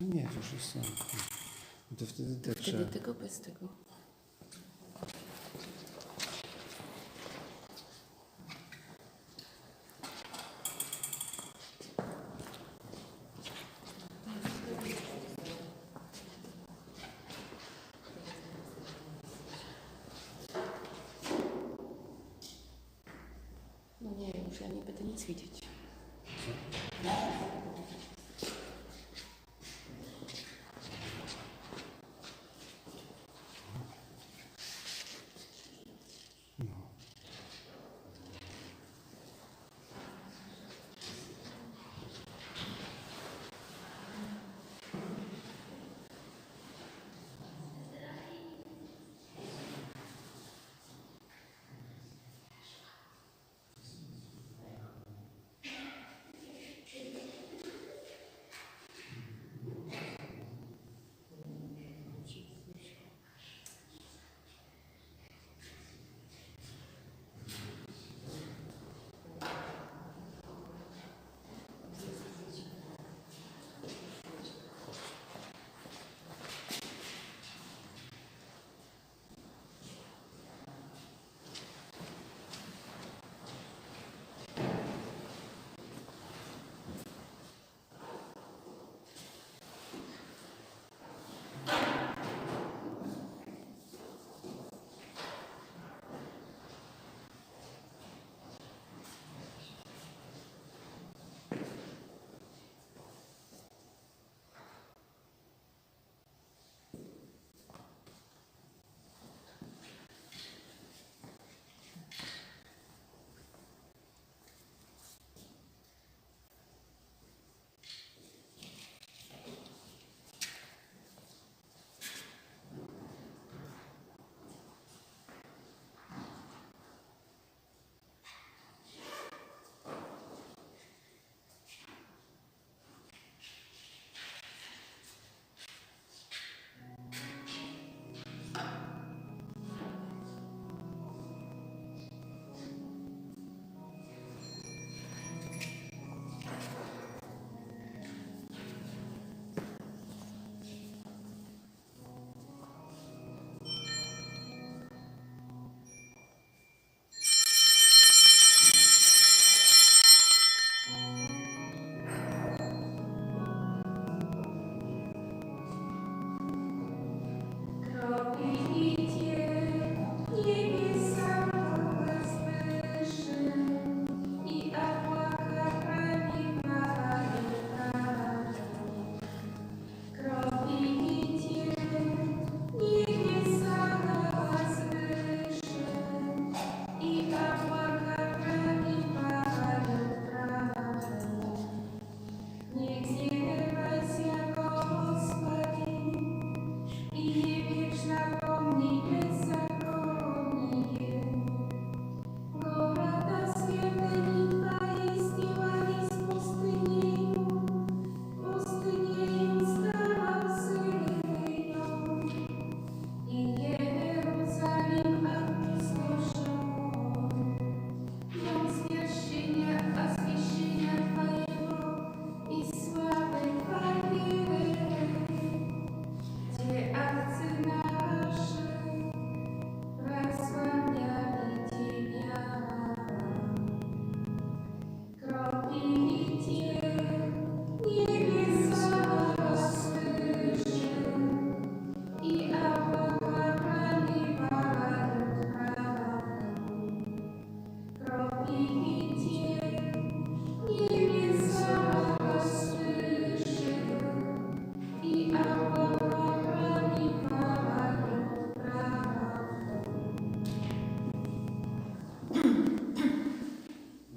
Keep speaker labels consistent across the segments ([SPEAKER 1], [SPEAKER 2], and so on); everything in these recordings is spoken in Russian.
[SPEAKER 1] Nie, to już jest sam. To wtedy też
[SPEAKER 2] Wtedy tego bez tego. No nie, już ja nie będę nic widzieć.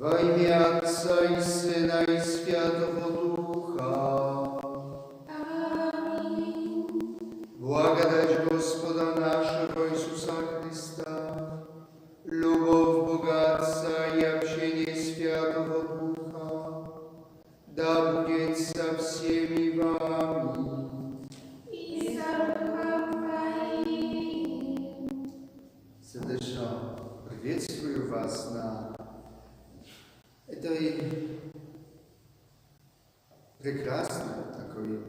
[SPEAKER 1] W imię Ojca i Syna i Świętego Ducha.
[SPEAKER 2] Amin.
[SPEAKER 1] Благодать Господа нашего Иисуса Христа, любовь Бога Отца и общение Святого Духа, да будет со всеми вами.
[SPEAKER 2] I za duchem Twoim.
[SPEAKER 1] Serdecznie приветствую вас на этой прекрасной, такой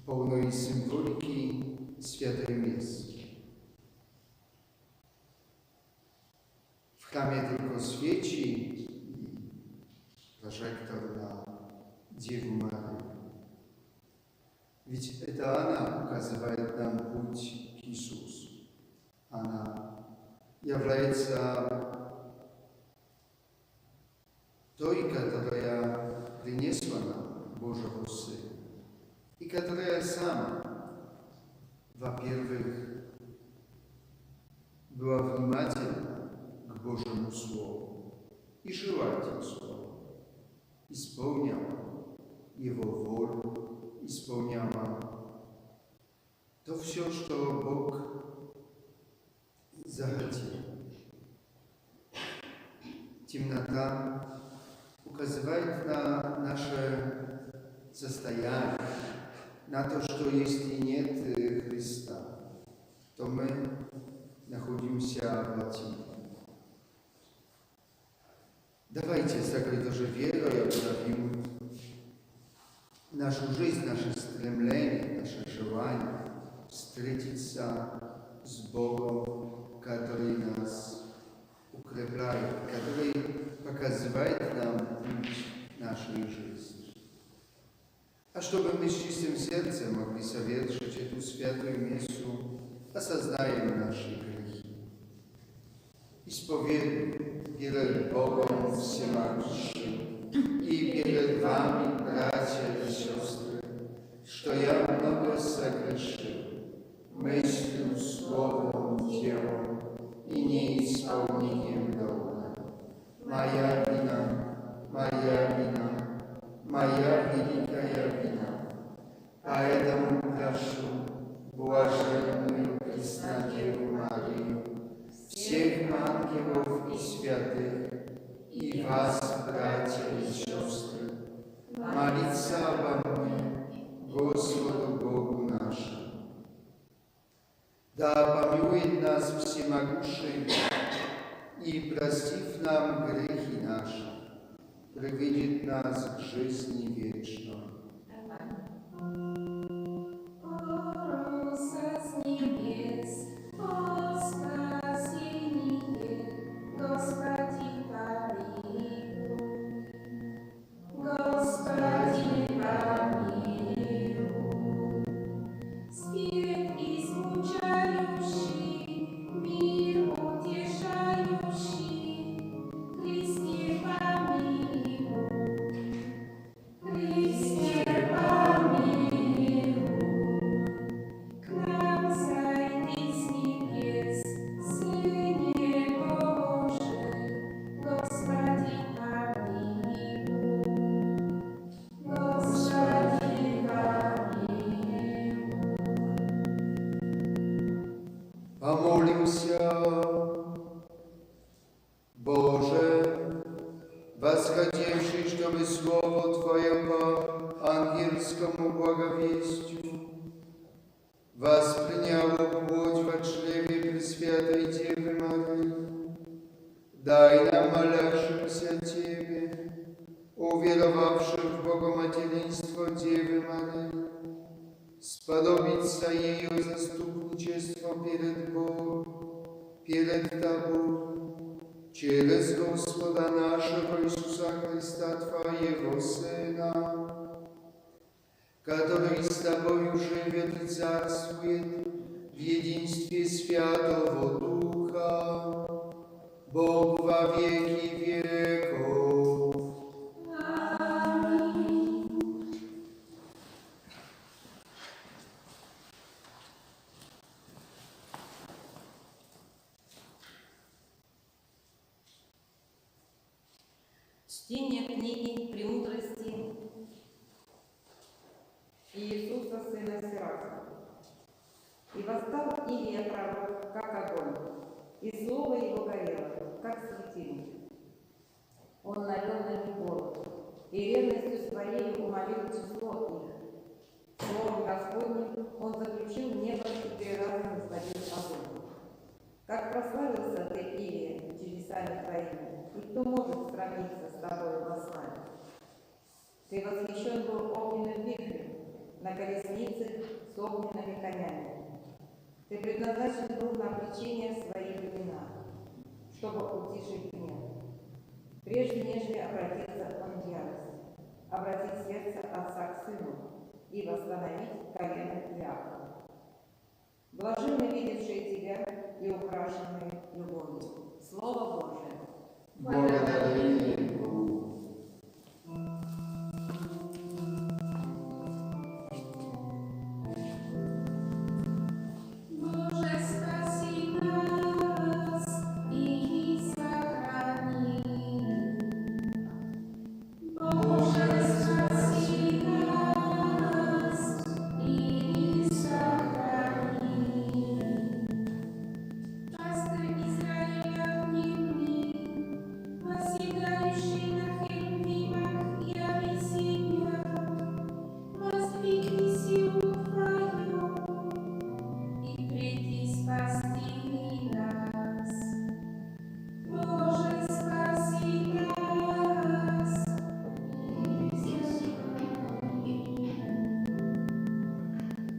[SPEAKER 1] pełnej symboliki Świętej Mesy. W chramie tylko świeci prożektor na Dziewę Maryję. Ведь это она указывает нам путь к Иисусу. Она является той, которая принесла нам Божьего Сына, и которая сама, во-первых, была внимательна к Божьему Слову и жила этим Словом, исполняла Его волю, исполняла то все, что Бог захотел. Темнота указывает на наше состояние, на то, что если нет Христа, то мы находимся в тьме. Давайте с такой тоже верой обновим нашу жизнь, наше стремление, наше желание встретиться с Богом, который нас укрепляет, который показывает нам путь нашей жизни. А чтобы мы с чистым сердцем могли совершить эту святую мессу, осознаем наши грехи. Исповедуем перед Богом всемогущим и перед вами, братья и сестры, что я много согрешил мыслью, словом, делом и неисполнением долга. Моя вина, моя великая вина. Поэтому прошу блаженную Преснодеву Марию, всех ангелов и святых, и вас, братья и сестры, молиться обо мне, Господу Богу нашему. Да помилует нас всемогущий и, простив нам грехи наши, приведет нас к жизни вечной. Помолимся. Боже, восходивший, чтобы Слово Твое по ангельскому благовестию восприняло плоть во чреве Пресвятой Девы Марии, дай нам, молящимся Тебе, уверовавшим в богоматеринство Девы Марии, сподобиться ее заступничество перед Богом, перед Тобой, через Господа нашего Иисуса Христа, Твоего Сына, который с Тобою живет и царствует в единстве Святого Духа, Бог во веки веков.
[SPEAKER 3] Чтение книги «Премудрости» Иисуса, сына Сирока. И восстал Илия пророк, как огонь, и слово его горело, как светильник. Он навел на них город, и ревностью своей умолил число их. Словом Господним он заключил небо и 3 раза господин огонь. Как прославился ты, Илия, чудесами твоими, и кто может сравниться с тобой во славе? Ты восхищен был огненным вихрем, на колеснице с огненными конями. Ты предназначен был на обличение своих вина, чтобы утишить гнев. Прежде нежели обратиться он в ярость, обратить сердце отца к сыну и восстановить колено Иакова. Блаженны видевшие тебя и украшенные любовью. Слово Божие.
[SPEAKER 1] Благодарение Богу.
[SPEAKER 2] Боже, спаси нас и сохрани. Боже, спаси нас и сохрани. Пастырь Израиля внемли, восседающий на херувимах и обезьянах, воздвигни силу твою и приди спасти нас. Боже, спаси нас и сохрани.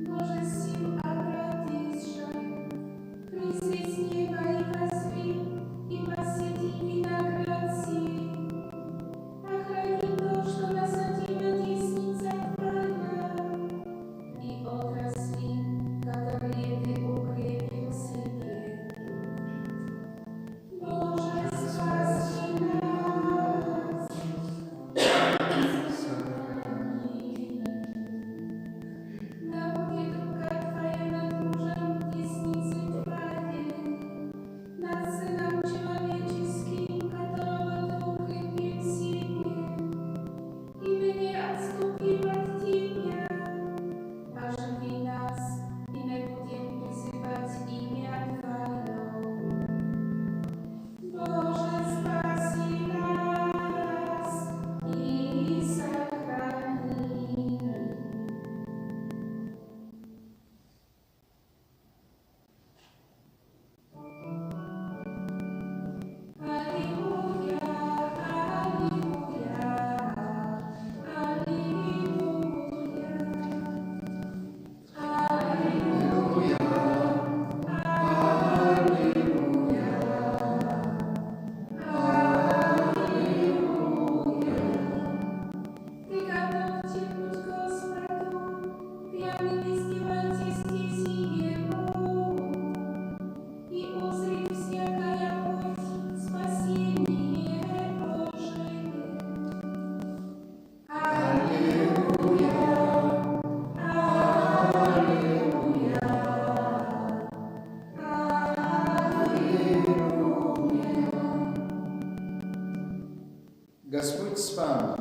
[SPEAKER 2] Боже, сил обратишься, призри с неба и возри, и посети виноград сей. Охрани то, что насадила десница твоя, и отрасли, которые ты укрепил себе. Боже, спаси нас и сохрани. Да будет рука твоя над мужем десницы твоей, над сыном человеческим, которого ты укрепил себе, и не отступим от тебя. Оживи нас, и мы будем призывать имя Твое. Боже, спаси нас и сохрани. Аллилуйя, аллилуйя, аллилуйя.
[SPEAKER 1] Аллилуйя.
[SPEAKER 2] Приготовьте путь Господу, пьяными сделайте стези Его, и узрит всякая плоть спасение Божие. Аллилуйя, аллилуйя, аллилуйя.
[SPEAKER 1] Господь с вами.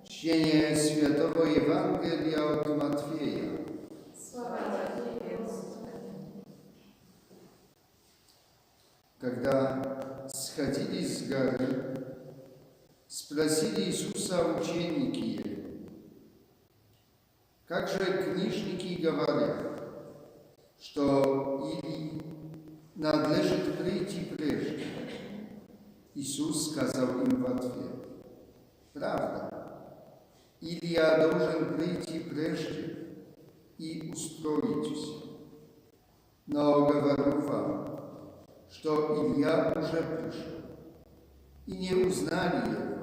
[SPEAKER 1] Чтение Святого Евангелия от Матфея. Когда сходились с горы, спросили Иисуса ученики Его: как же книжники говорят, что Илии надлежит прийти прежде? Иисус сказал им в ответ: правда, Илия должен прийти прежде и устроить все. Но говорю вам, что Илья уже пришел, и не узнали его,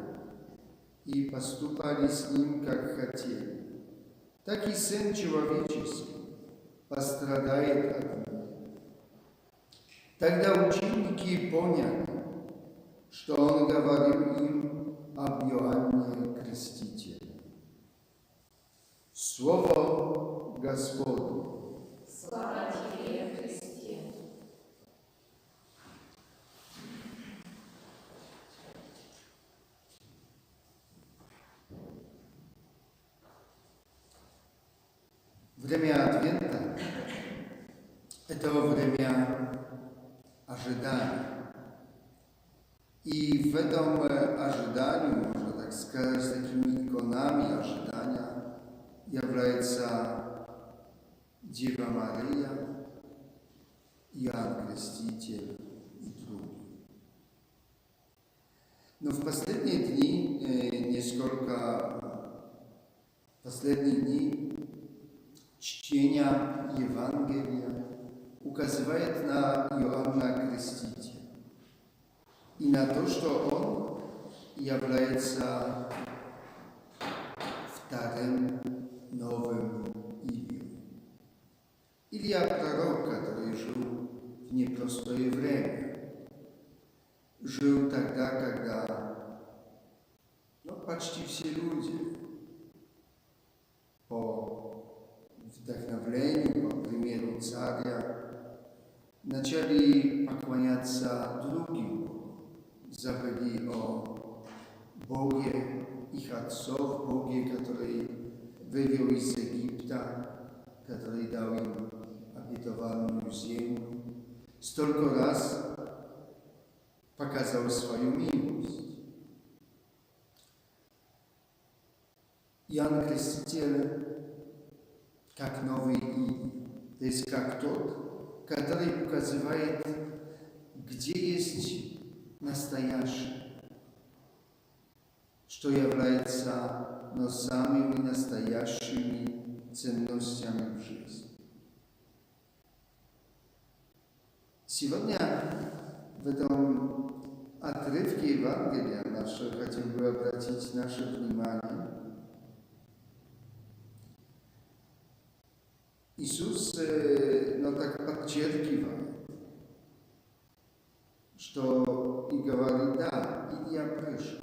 [SPEAKER 1] и поступали с ним, как хотели. Так и Сын Человеческий пострадает от них. Тогда ученики поняли, что он говорил им об Иоанне Крестителе. Слово Господне.
[SPEAKER 2] Слава Тебе, Христе.
[SPEAKER 1] Время Адвента – это время ожидания. И в этом ожидании, можно так сказать, с такими иконами ожидания является Дева Мария, Иоанн Креститель и другие. Но в последние дни несколько Последние дни чтения Евангелия указывает на Иоанна Крестителя и на то, что он является вторым новым Илией. Илия пророк, который жил в непростое время, жил тогда, когда почти все люди по вдохновлению, по примеру царя, начали поклоняться другим, забыли о Боге их отцов, Боге, который вывел из Египта, который дал им обетованную землю, столько раз показал свою милость. Иоанн Креститель как новый Илия, то есть как тот, который указывает, где есть настоящее, что является самыми настоящими ценностями в жизни. Сегодня в этом отрывке Евангелия хотел бы обратить наше внимание. Иисус так подчеркивает, что и говорит, да, Илия пришел,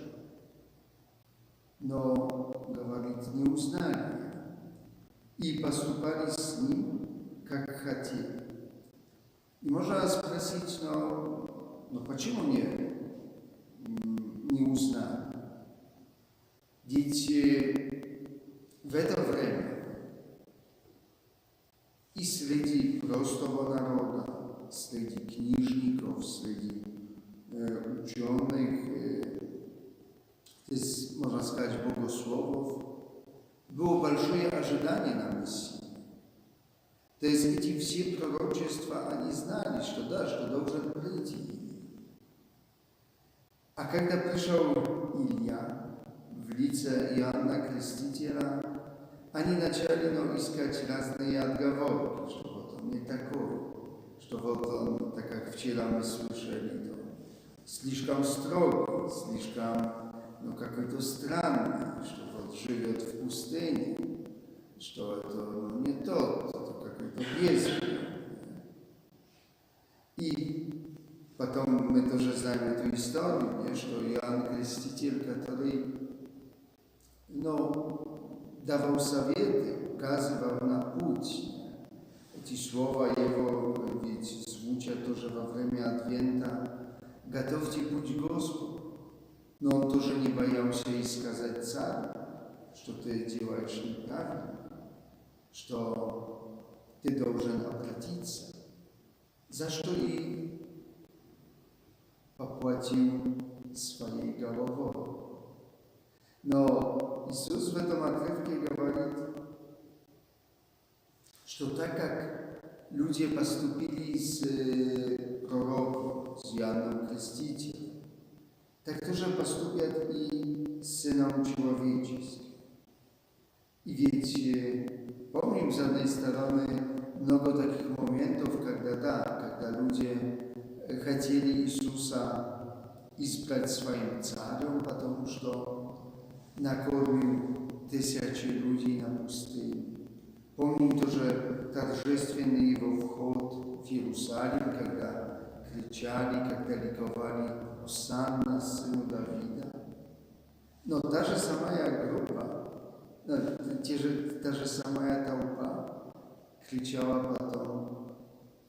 [SPEAKER 1] но, говорит, не узнали меня и поступали с ним, как хотели. И можно спросить, но почему не узнали? Ведь в это время и среди простого народа, среди книжников, среди ученых, то есть, можно сказать, богословов, было большое ожидание на Мессию. То есть эти все пророчества, они знали, что да, что должен прийти. А когда пришел Илия в лице Иоанна Крестителя, они начали искать разные отговорки, что вот он не такой, что вот он, так как вчера мы слышали, слишком строгий, слишком какой-то странный, что вот живет в пустыне, что это не тот, это какой-то безумный. И потом мы тоже знаем эту историю, что Иоанн Креститель, который давал советы, указывал на путь. Эти слова его ведь звучат тоже во время Адвента. Готовьте путь Господу. Но он тоже не боялся и сказать царю, что ты делаешь неправильно, что ты должен обратиться, за что и поплатил своей головой. Но Иисус в этом отрывке говорит, что так как люди поступили с пророком, с Иоанном Крестителем, так тоже поступят и с Сыном Человеческим. И ведь помним, с одной стороны, много таких моментов, когда люди хотели Иисуса избрать своим царем, потому что накормил тысячи людей на пустыне. Помним тоже торжественный его вход в Иерусалим, когда кричали, когда ликовали «Осанна, сыну Давида». Но та же самая группа, та же самая толпа кричала потом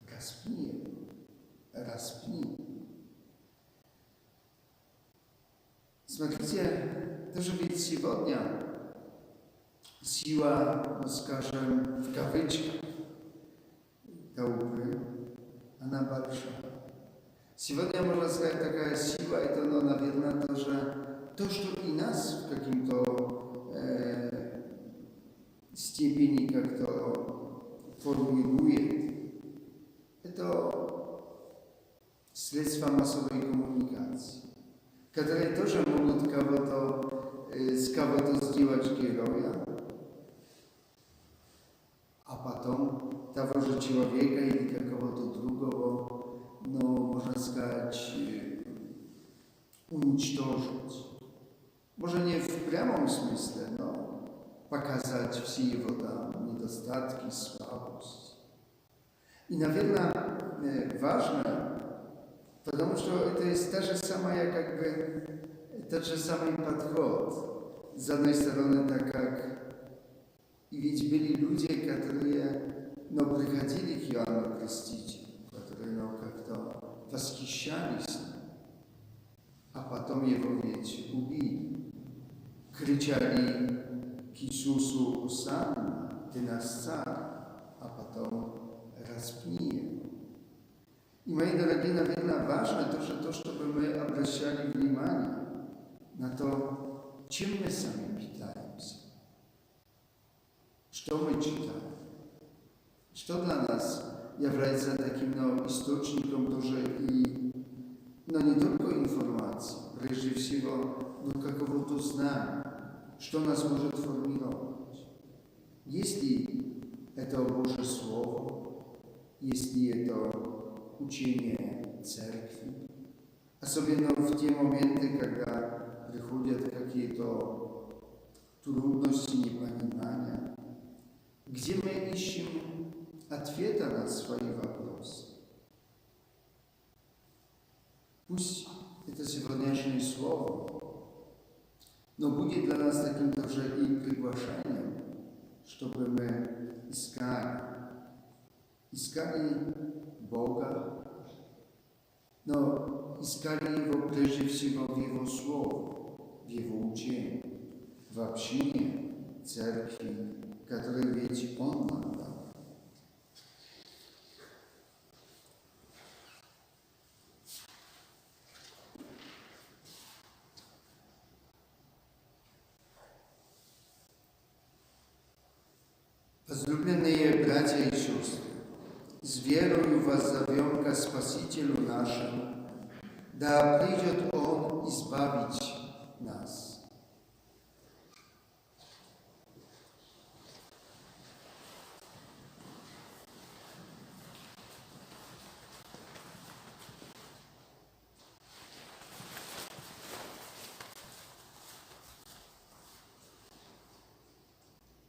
[SPEAKER 1] «Распни, распни». Смотрите, даже ведь сегодня сила, скажем, в кавычках, толпы, она большая. Сегодня, можно сказать, такая сила, это, наверное, тоже то, что и нас в каким-то степени как-то формирует. Это средства массовой коммуникации, которые тоже могут с кого-то сделать героя, потом того же человека или какого-то другого, можно сказать, уничтожить. Может, не в прямом смысле, но показать все его недостатки, слабости. И, наверное, важно, потому что это есть тот же самый подход. С одной стороны, так как и ведь были люди, которые приходили к Иоанну Крестителю, которые как-то восхищались, а потом его ведь убили. Кричали к Иисусу: «Сам, ты наш царь», а потом распни его. И, мои дорогие, наверное, важно тоже то, чтобы мы обращали внимание на то, чем мы сами питаемся, что мы читаем, что для нас является таким источником тоже и, не только информации, прежде всего, какого-то знания, что нас может формировать. Если это Божье Слово, если это учение Церкви, особенно в те моменты, когда приходят какие-то трудности, непонимания, где мы ищем ответа на свои вопросы. Пусть это сегодняшнее слово, но будет для нас таким тоже и приглашением, чтобы мы искали Бога, но искали Его прежде всего в Его Слове, в Его учении, в общине Церкви, которую ведь Он нам дал. Возлюбленные братья и сестры, с верою вас зовем ко Спасителю нашему, да придет Он избавить нас.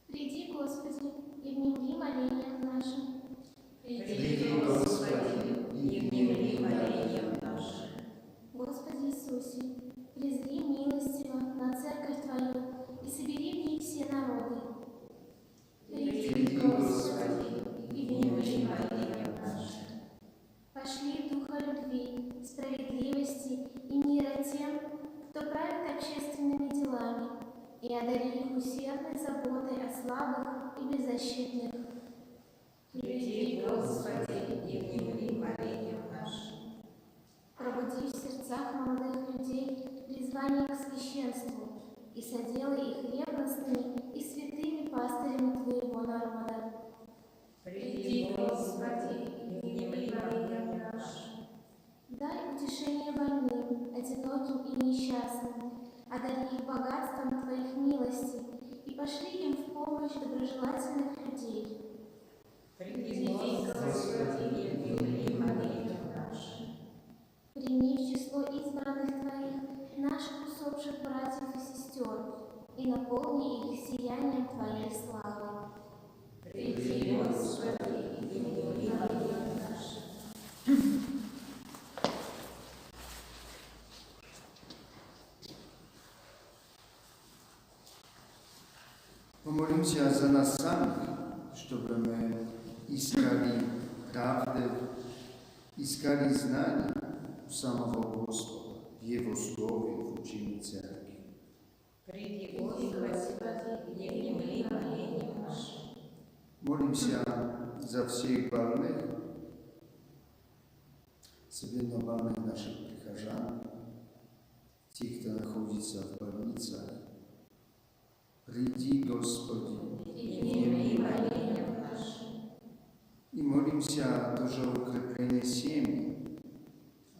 [SPEAKER 2] Приди, Господи, и вними молениям нашим.
[SPEAKER 1] Приди, Господи, и вними молениям
[SPEAKER 2] нашим. Господи Иисусе, презри милостиво на Церковь Твою и собери в ней все народы.
[SPEAKER 1] Приди, Господи,
[SPEAKER 2] и вними молениям нашим. Пошли духа любви, справедливости и мира тем, кто правит общественными делами, и одари их усердной заботой о слабых и беззащитных.
[SPEAKER 3] Приди, Господи, и вними молениям нашим.
[SPEAKER 2] Пробуди в сердцах молодых людей призвание к священству и соделай их ревностными и святыми пастырями Твоего народа.
[SPEAKER 3] Приди, Господи, и вними молениям нашим.
[SPEAKER 2] Дай утешение больным, одиноким и несчастным, одари их богатством Твоих милостей и пошли им в помощь доброжелательных людей.
[SPEAKER 3] Приди, Господи, и вними молениям нашим.
[SPEAKER 2] Прими в число избранных Твоих наших усопших братьев и сестер и наполни их сиянием Твоей славы.
[SPEAKER 3] Приди, Господи, и вними молениям нашим.
[SPEAKER 1] Помолимся за нас самих, чтобы мы искали правды, искали знания у самого Господа, в Его Слове, в учении Церкви.
[SPEAKER 3] Приди, Господи, и вними молениям нашим.
[SPEAKER 1] Молимся за всех больных, особенно больных наших прихожан, тех, кто находится в больницах. Приди, Господи,
[SPEAKER 3] И вними молениям нашим.
[SPEAKER 1] и молимся тоже о укреплении семьи,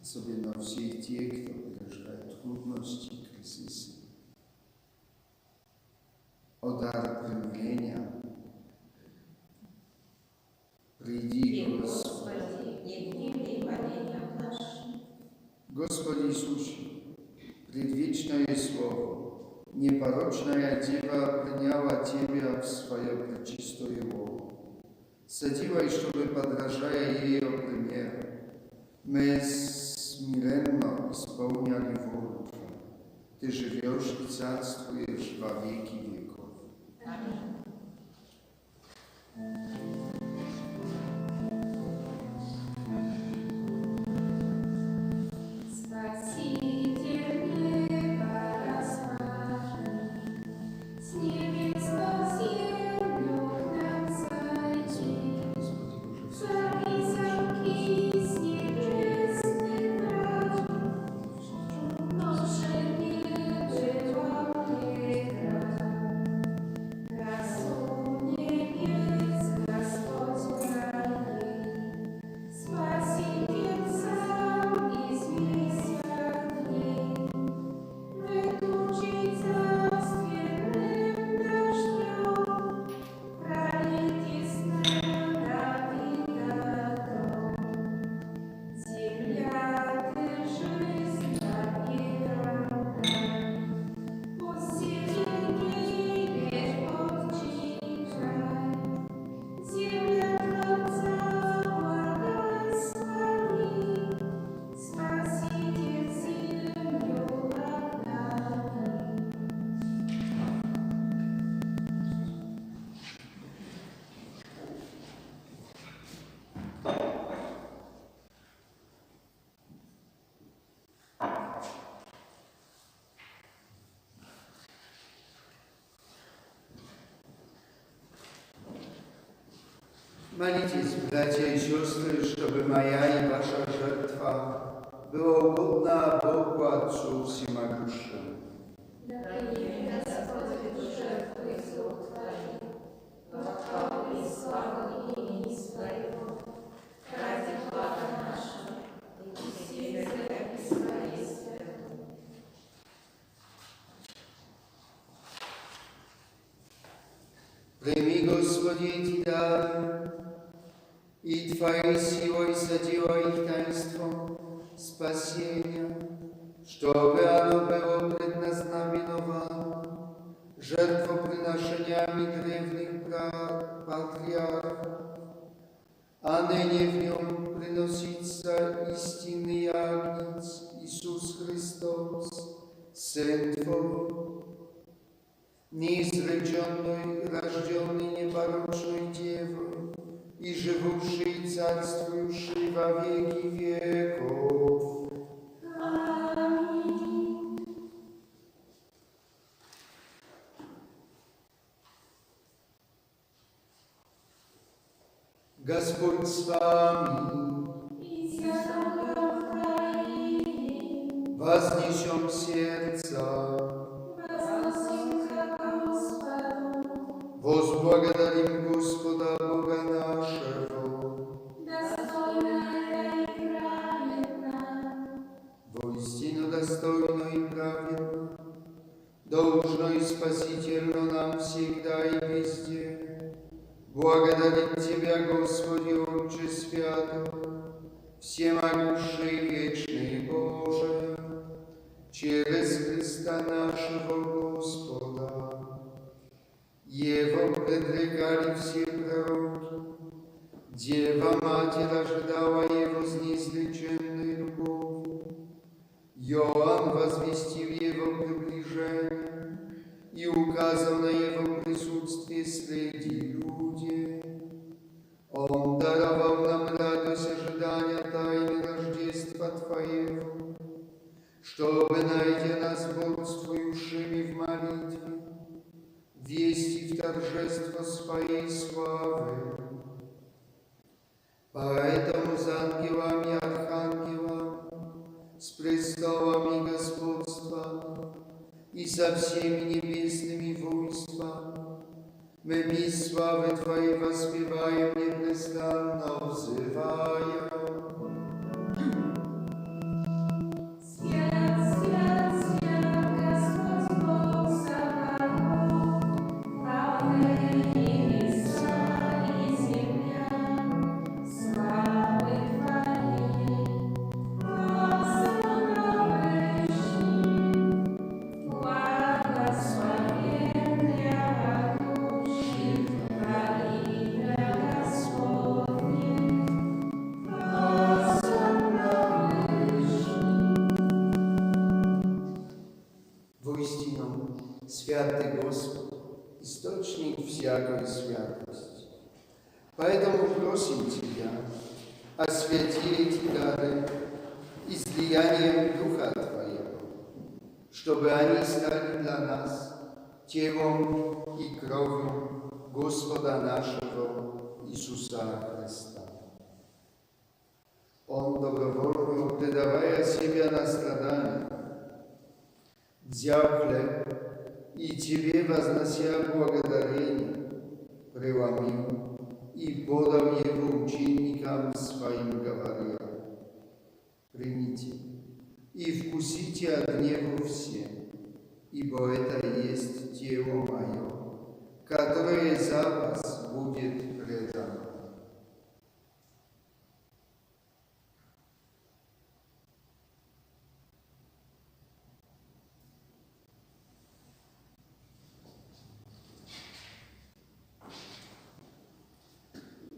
[SPEAKER 1] особенно всех тех, кто переживает трудности, кризисы. О дар примирения, свое пречистое лоно. Садилась, чтобы, подражая ее примеру, мы смиренно исполняли волю Твою. Ты живешь и царствуешь во веки веков.
[SPEAKER 3] Аминь.
[SPEAKER 1] Молитесь, братья и сестры, чтобы моя и ваша жертва была угодна Богу Отцу Всемогущему.
[SPEAKER 2] Да примет Господь эту жертву из рук Твоих, во хвалу и славу имени Своего, ради блага нашего и всей церкви Своей святой.
[SPEAKER 1] Прими, Господи, эти дары, и Твоей силой соделай их таинством спасения, чтобы оно было предназначено вам жертвоприношениями древних патриархов, а ныне в нем приносится истинный Агнец Иисус Христос, Сын Твой, неизреченный, рожденный непорочной Девой, и живущий и царствующий во веки веков.
[SPEAKER 2] Аминь.
[SPEAKER 1] Господь с вами.
[SPEAKER 2] И с Духом Твоим.
[SPEAKER 1] Вознесем сердца.
[SPEAKER 2] Возносим ко Господу.
[SPEAKER 1] Возблагодарим Господа Бога нашего.
[SPEAKER 2] Достойно это и праведно.
[SPEAKER 1] Воистину достойно и праведно, должно и спасительно нам всегда и везде. Благодарим Тебя, Господи, Отче Святый, всемогущий вечный Боже, через Христа нашего Господа. Его предрекали все пророки, Дева Мать рождала Его с неизреченной любовью. Иоанн возвестил Его приближение и указал на Его присутствие среди людей. Он даровал нам радость ожидания тайны Рождества Твоего, чтобы, найдя нас бодрствующими в молитве, вести в торжество Своей славы. Поэтому с ангелами и архангелами, с престолами господства и со всеми небесными воинствами мы без славы Твоей воспеваем непрестанно, взывая.
[SPEAKER 2] Свят, свят, свят, Господь Бог Саваоф, полны небеса и земля, славы Твоей. Благословен я, души
[SPEAKER 1] святость. Поэтому просим Тебя, освети эти дары излиянием Духа Твоего, чтобы они стали для нас телом и кровью Господа нашего Иисуса Христа. Он, добровольно предавая себя на страдания, взял хлеб и Тебе, вознося благодарение, преломил и подал его ученикам своим, говоря: примите и вкусите от него все, ибо это есть тело мое, которое за вас будет предано.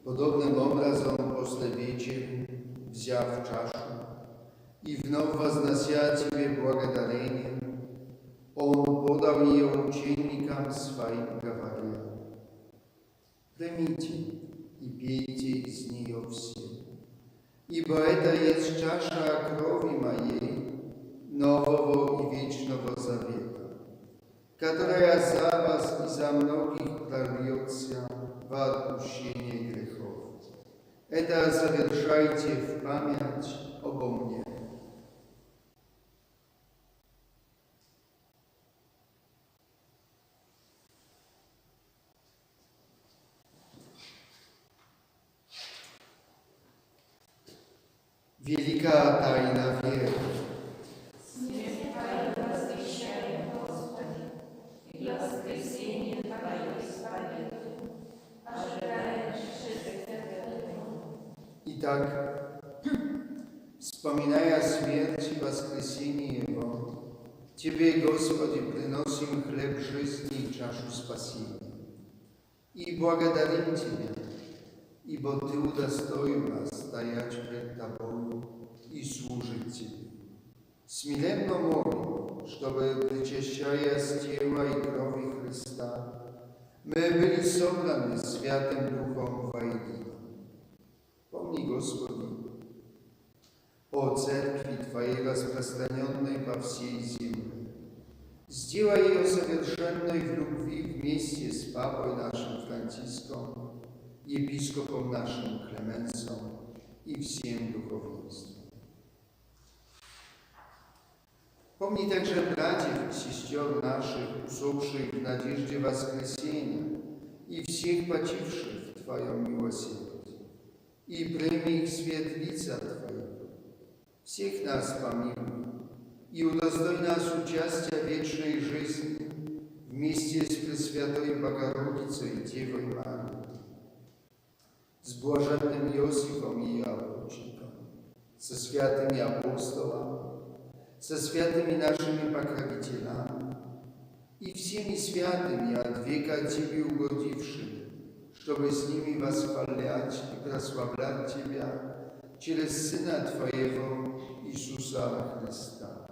[SPEAKER 1] Podobnym obrazem после вечери, взяв чашу и вновь вознося Тебе благодарение, Он подал ее ученикам своим, говоря: примите и пейте из нее все, ибо это есть чаша крови моей, нового и вечного завета, которая за вас и за многих прольется во отпущение грехов. Это совершайте в память обо мне. Велика тайна веры.
[SPEAKER 4] Смерть Твою возвещаем, Господи, и воскресение Твое исповедуем, ожидая пришествия Твоего.
[SPEAKER 1] Итак, вспоминая смерть и воскресение Его, Тебе, Господи, приносим хлеб жизни и чашу спасения. И благодарим Тебя, ибо Ты удостоил нас стоять пред Тобою и служить Тебе. Смиренно молим, чтобы, причащаясь тела и крови Христа, мы были собраны Святым Духом воедино. Помни, Господи, о Церкви Твоей, распространенной по всей земле. Сделай ее совершенной в любви вместе с Папой нашим Франциском, епископом нашим Клеменсом и всем духовенством. Помни также братьев и сестер наших, усопших в надежде воскресения, и всех почивших в Твоем милосердии, и прими их свет лица Твоего. Всех нас помилуй, и удостой нас участия в вечной жизни вместе с Пресвятой Богородицей Девой Марией, с блаженным Иосифом и Яблочником, со святыми апостолами, со святыми нашими покровителями и всеми святыми от века Тебе угодившими, чтобы с ними восхвалять и прославлять Тебя через Сына Твоего Иисуса Христа.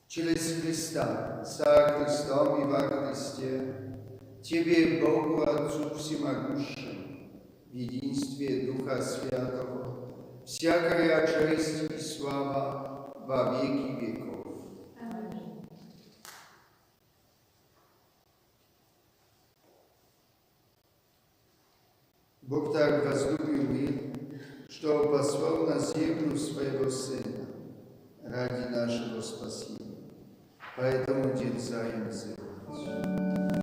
[SPEAKER 1] Через Христа, со Христом и во Христе, Тебе, Богу Отцу Всемогущему, в единстве Духа Святого, всякая честь и слава во веки веков.
[SPEAKER 4] Аминь.
[SPEAKER 1] Бог так возлюбил мир, что послал на землю Своего Сына ради нашего спасения. Поэтому дерзаем взывать.
[SPEAKER 4] Аминь.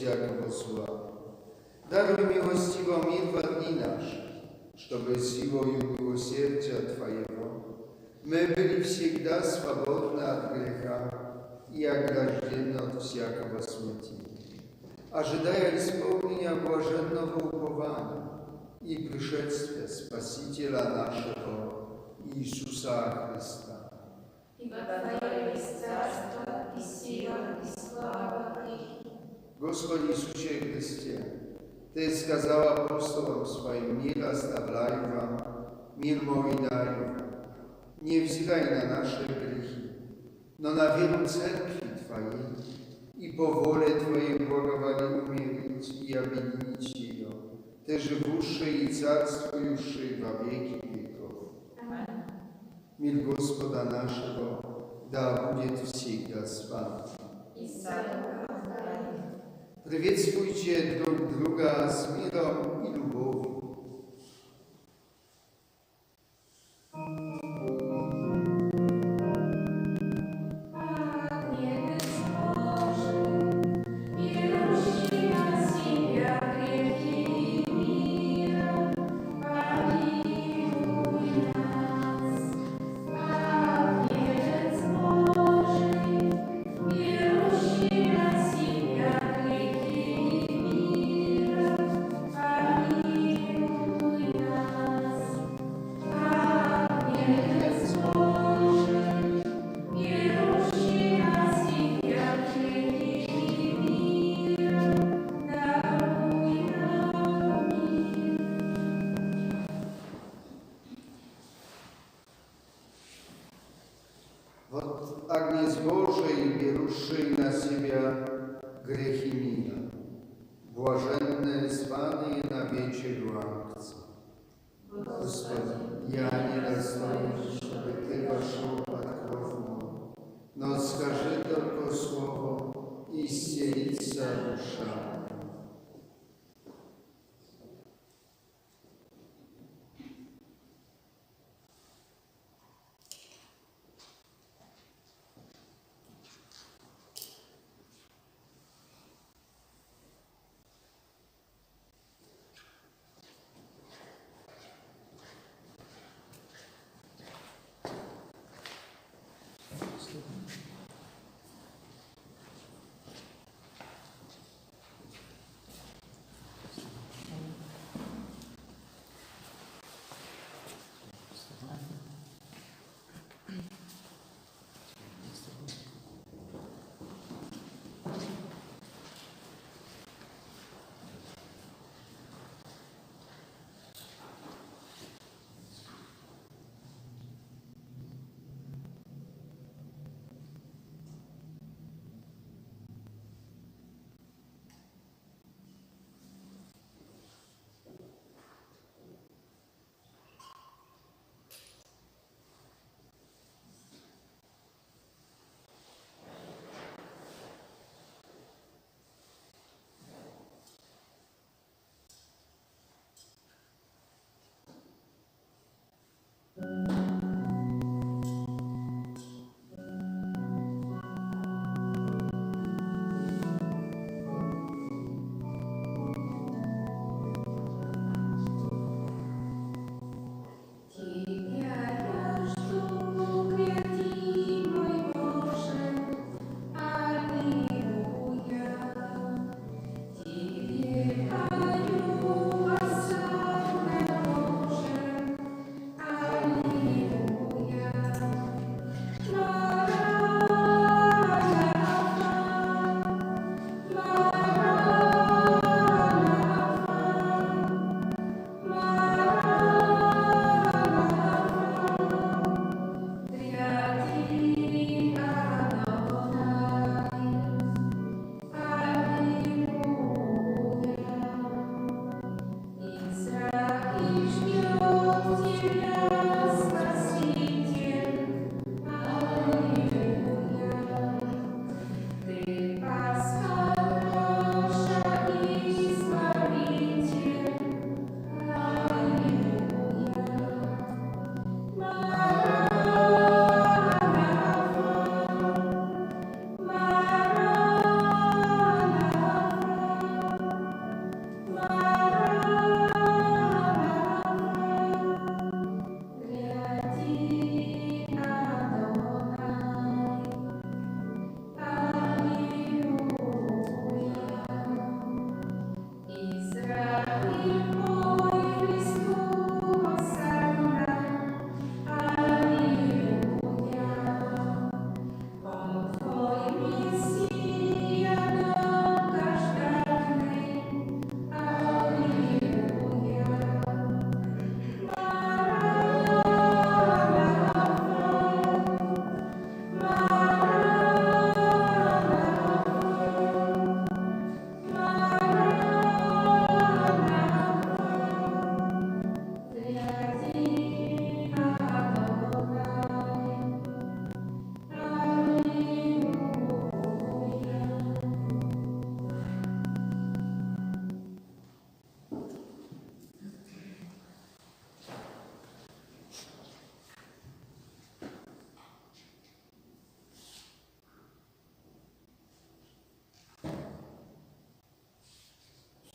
[SPEAKER 1] всякого зла. Даруй милостиво мир во дни наши, чтобы силою милосердия Твоего мы были всегда свободны от греха и ограждены от всякого смятения, ожидая исполнения блаженного упования и пришествия Спасителя нашего Иисуса Христа.
[SPEAKER 4] Ибо Твое есть царство, и сила, и слава, и...
[SPEAKER 1] Господи Иисусе Христе, Ты сказал апостолам Своим: мир оставляю вам, мир мой даю вам. Не взирай на наши грехи, но на веру Церкви Твоей, и по воле Твоей благоволи умирить и объединить ее, Ты живущий и царствующий во веки веков.
[SPEAKER 4] Аминь.
[SPEAKER 1] Мир Господа нашего да будет всегда с вами.
[SPEAKER 4] И с Духом Твоим.
[SPEAKER 1] Приветствуйте друг друга с миром и любовью. Вот Агнец Божий, берущий на себя грехи мира, блаженные званые на вечерю акции. Господи, я не достоин, чтобы Ты вошел под кров мой, но скажи только слово, и исцелится душа.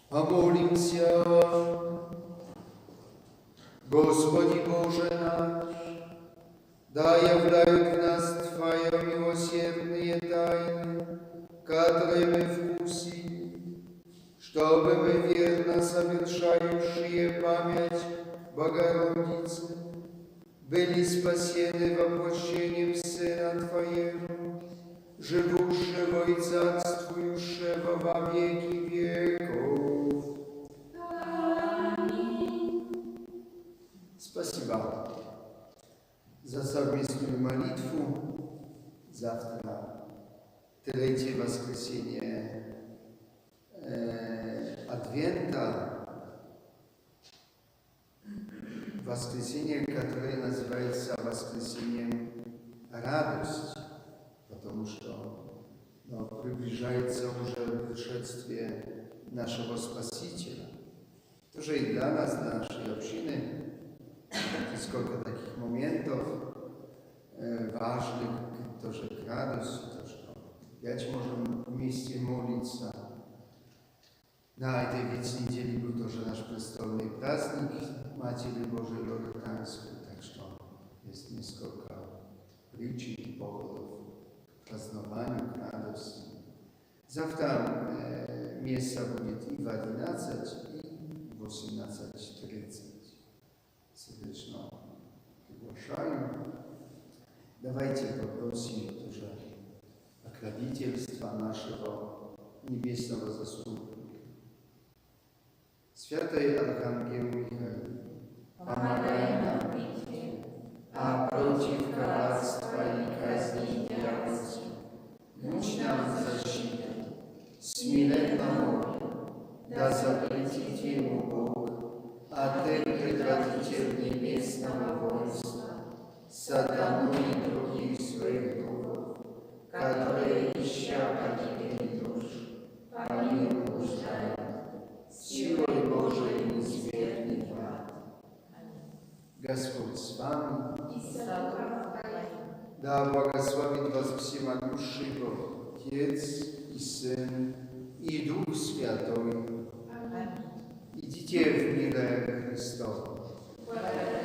[SPEAKER 1] Помолимся. Господи Боже наш, да являют в нас Твои милосердные тайны, которые мы вкусили, чтобы мы, верно совершающие память Богородицы, были спасены воплощением Сына Твоего, живущего и царствующего во веки веков. Спасибо за совместную молитву. Завтра, третье воскресенье Адвента, воскресенье, которое называется воскресеньем радости, потому что приближается уже пришествие нашего Спасителя. Тоже и для нас, для нашей общины, сколько таких моментов важных, тоже к радости, то, что опять можем вместе молиться. На этой ведь неделе был тоже наш престольный праздник Матери Божией Лоританской, так что есть несколько причин и поводов к празднованию, к радости. Завтра месса будет и в 11, и в 18:30. Сердечно приглашаю. Давайте попросим тоже покровительства нашего небесного заступника. Святый Архангел Михаил, помогай нам в битве, а против коварства и казни дьявольских будь нам защитой. Смиренно молим, да запретит ему Бог, а ты, предводитель небесного воинства, сатану и других своих духов, которые, ища погибели душ, по миру блуждают, силой Божией низвергни в ад. Господь с вами,
[SPEAKER 4] и с духом Твоим.
[SPEAKER 1] да благословит вас всемогущий Бог, Отец и Сын и Дух Святой.
[SPEAKER 4] Аминь.
[SPEAKER 1] Идите в мире Христова.
[SPEAKER 4] Благодарю